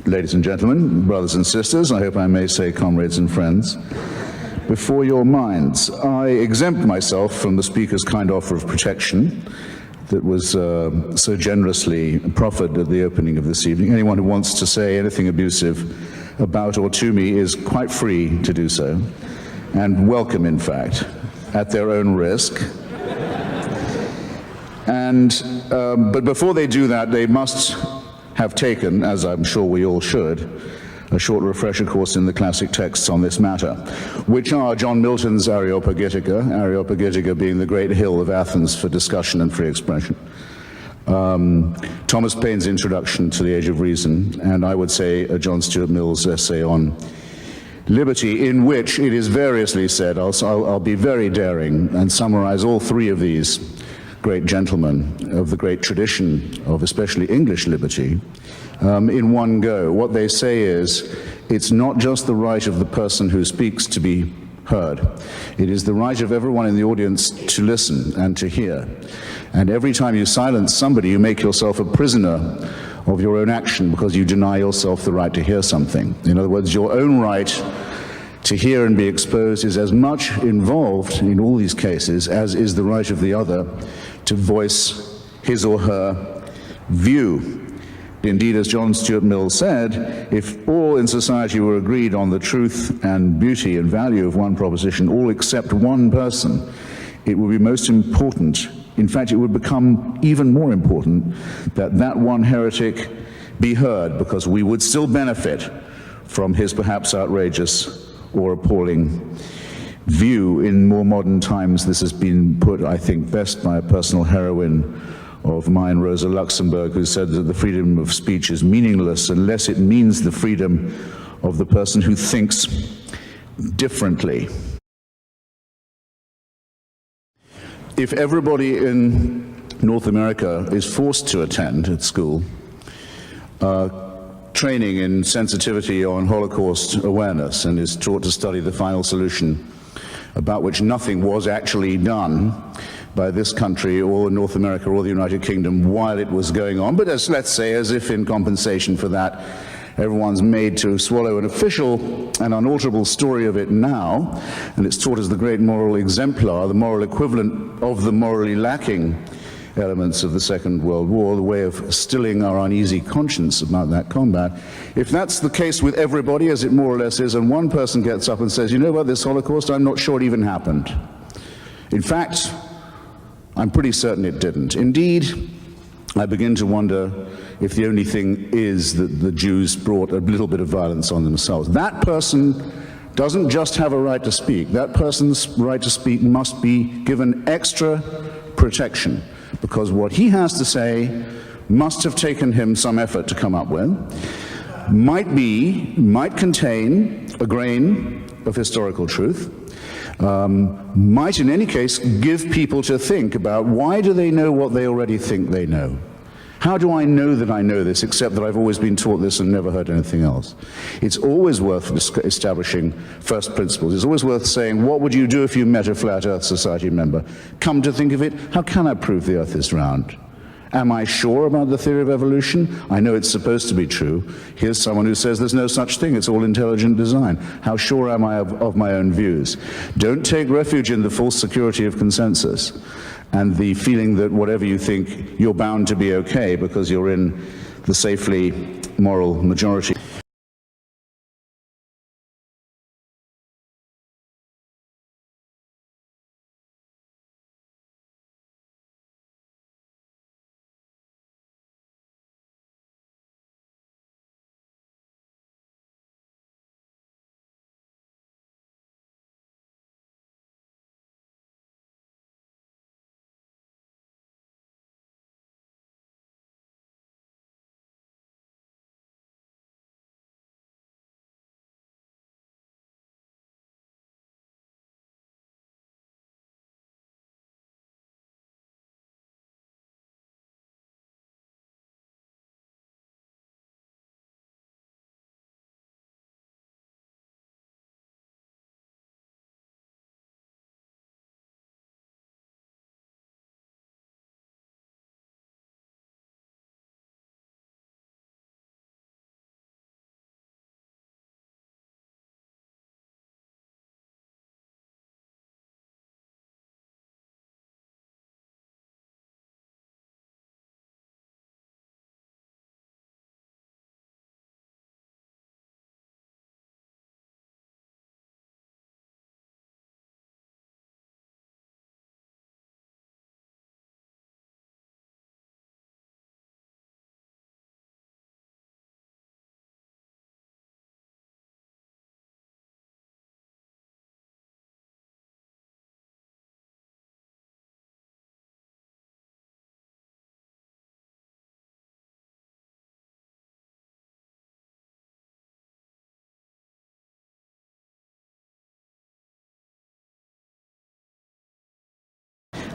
Ladies and gentlemen, brothers and sisters, I hope I may say comrades and friends, before your minds, I exempt myself from the Speaker's kind offer of protection that was so generously proffered at the opening of this evening. Anyone who wants to say anything abusive about or to me is quite free to do so, and welcome, in fact, at their own risk. But before they do that, they must have taken, as I'm sure we all should, a short refresher course in the classic texts on this matter, which are John Milton's Areopagitica being the great hill of Athens for discussion and free expression, Thomas Paine's Introduction to the Age of Reason, and I would say John Stuart Mill's essay on liberty, in which it is variously said, I'll be very daring and summarize all three of these great gentlemen of the great tradition of especially English liberty in one go. What they say is, it's not just the right of the person who speaks to be heard. It is the right of everyone in the audience to listen and to hear. And every time you silence somebody, you make yourself a prisoner of your own action because you deny yourself the right to hear something. In other words, your own right to hear and be exposed is as much involved in all these cases as is the right of the other to voice his or her view. Indeed, as John Stuart Mill said, if all in society were agreed on the truth and beauty and value of one proposition, all except one person, it would be most important, in fact, it would become even more important, that that one heretic be heard, because we would still benefit from his perhaps outrageous or appalling view. In more modern times, this has been put, I think, best by a personal heroine of mine, Rosa Luxemburg, who said that the freedom of speech is meaningless unless it means the freedom of the person who thinks differently. If everybody in North America is forced to attend at school training in sensitivity on Holocaust awareness and is taught to study the final solution, about which nothing was actually done by this country or North America or the United Kingdom while it was going on, but let's say as if in compensation for that, everyone's made to swallow an official and unalterable story of it now, and it's taught as the great moral exemplar, the moral equivalent of the morally lacking elements of the Second World War, the way of stilling our uneasy conscience about that combat. If that's the case with everybody, as it more or less is, and one person gets up and says, you know about this Holocaust, I'm not sure it even happened. In fact, I'm pretty certain it didn't. Indeed, I begin to wonder if the only thing is that the Jews brought a little bit of violence on themselves. That person doesn't just have a right to speak. That person's right to speak must be given extra protection, because what he has to say must have taken him some effort to come up with, might contain a grain of historical truth, might in any case give people to think about why do they know what they already think they know. How do I know that I know this, except that I've always been taught this and never heard anything else? It's always worth establishing first principles. It's always worth saying, what would you do if you met a Flat Earth Society member? Come to think of it, how can I prove the Earth is round? Am I sure about the theory of evolution? I know it's supposed to be true. Here's someone who says there's no such thing, it's all intelligent design. How sure am I of my own views? Don't take refuge in the false security of consensus and the feeling that whatever you think, you're bound to be okay because you're in the safely moral majority.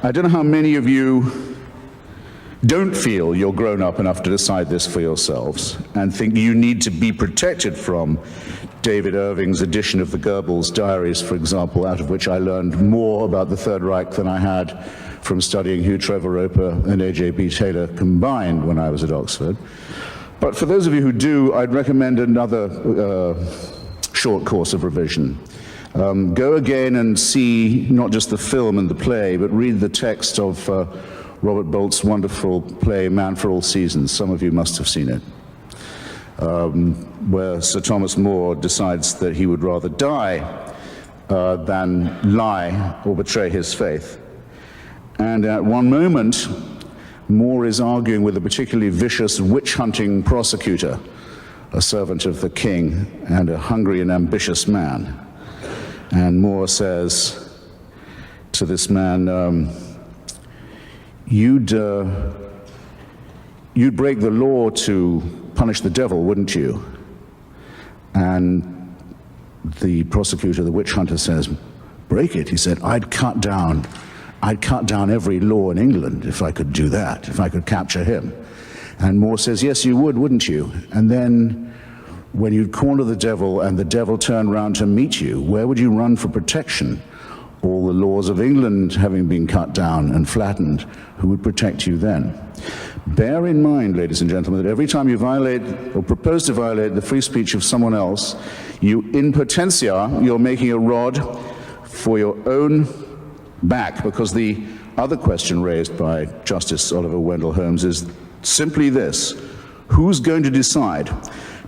I don't know how many of you don't feel you're grown up enough to decide this for yourselves and think you need to be protected from David Irving's edition of the Goebbels diaries, for example, out of which I learned more about the Third Reich than I had from studying Hugh Trevor Roper and A.J.B. Taylor combined when I was at Oxford. But for those of you who do, I'd recommend another short course of revision. Go again and see not just the film and the play, but read the text of Robert Bolt's wonderful play, Man for All Seasons. Some of you must have seen it, where Sir Thomas More decides that he would rather die than lie or betray his faith. And at one moment, More is arguing with a particularly vicious witch-hunting prosecutor, a servant of the king and a hungry and ambitious man. And More says to this man, you'd break the law to punish the devil, wouldn't you? And the prosecutor, the witch hunter, says, break it? He said, I'd cut down every law in England if I could do that, if I could capture him. And More says, yes, you would, wouldn't you? And then when you'd corner the devil and the devil turned round to meet you, where would you run for protection? All the laws of England having been cut down and flattened, who would protect you then? Bear in mind, ladies and gentlemen, that every time you violate or propose to violate the free speech of someone else, you, in potentia, you're making a rod for your own back, because the other question raised by Justice Oliver Wendell Holmes is simply this: who's going to decide?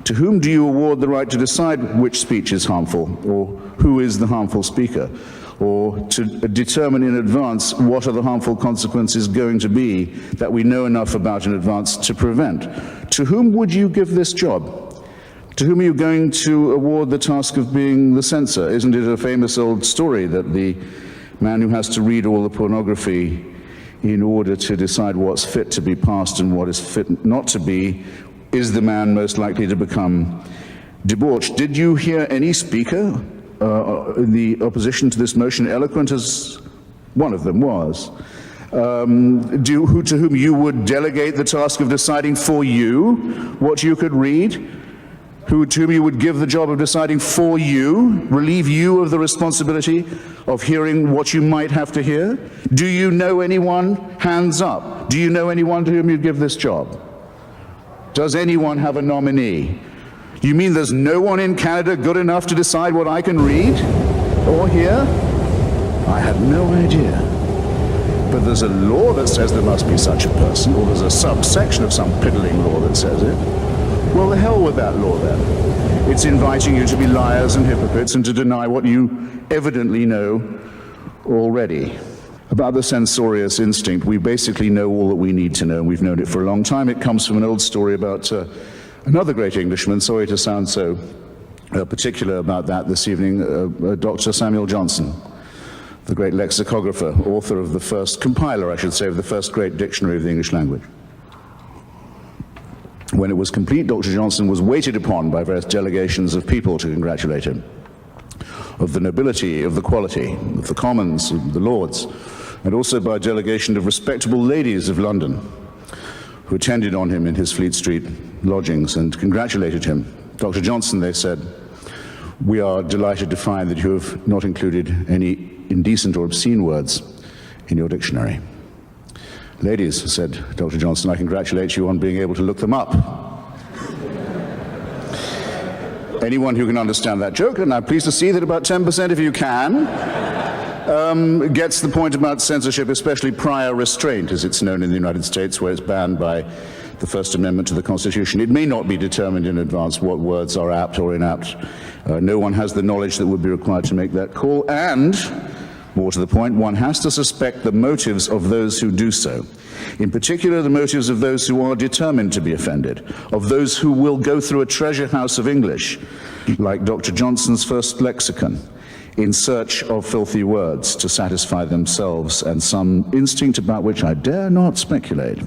To whom do you award the right to decide which speech is harmful, or who is the harmful speaker, or to determine in advance what are the harmful consequences going to be that we know enough about in advance to prevent? To whom would you give this job? To whom are you going to award the task of being the censor? Isn't it a famous old story that the man who has to read all the pornography in order to decide what's fit to be passed and what is fit not to be is the man most likely to become debauched? Did you hear any speaker in the opposition to this motion, eloquent as one of them was, to whom you would delegate the task of deciding for you what you could read? To whom you would give the job of deciding for you, relieve you of the responsibility of hearing what you might have to hear? Do you know anyone? Hands up. Do you know anyone to whom you'd give this job? Does anyone have a nominee? You mean there's no one in Canada good enough to decide what I can read or hear? I had no idea. But there's a law that says there must be such a person, or there's a subsection of some piddling law that says it. Well, the hell with that law then. It's inviting you to be liars and hypocrites and to deny what you evidently know already. About the censorious instinct, we basically know all that we need to know, and we've known it for a long time. It comes from an old story about another great Englishman. Sorry to sound so particular about that this evening, Dr. Samuel Johnson, the great lexicographer, author of the first, compiler, I should say, of the first great dictionary of the English language. When it was complete, Dr. Johnson was waited upon by various delegations of people to congratulate him, of the nobility, of the quality, of the commons, of the lords, and also by a delegation of respectable ladies of London who attended on him in his Fleet Street lodgings and congratulated him. Dr. Johnson, they said, we are delighted to find that you have not included any indecent or obscene words in your dictionary. Ladies, said Dr. Johnson, I congratulate you on being able to look them up. Anyone who can understand that joke, and I'm pleased to see that about 10% of you can, gets the point about censorship, especially prior restraint, as it's known in the United States, where it's banned by the First Amendment to the Constitution. It may not be determined in advance what words are apt or inapt. No one has the knowledge that would be required to make that call, and more to the point, one has to suspect the motives of those who do so. In particular, the motives of those who are determined to be offended, of those who will go through a treasure house of English, like Dr. Johnson's first lexicon, in search of filthy words to satisfy themselves and some instinct about which I dare not speculate.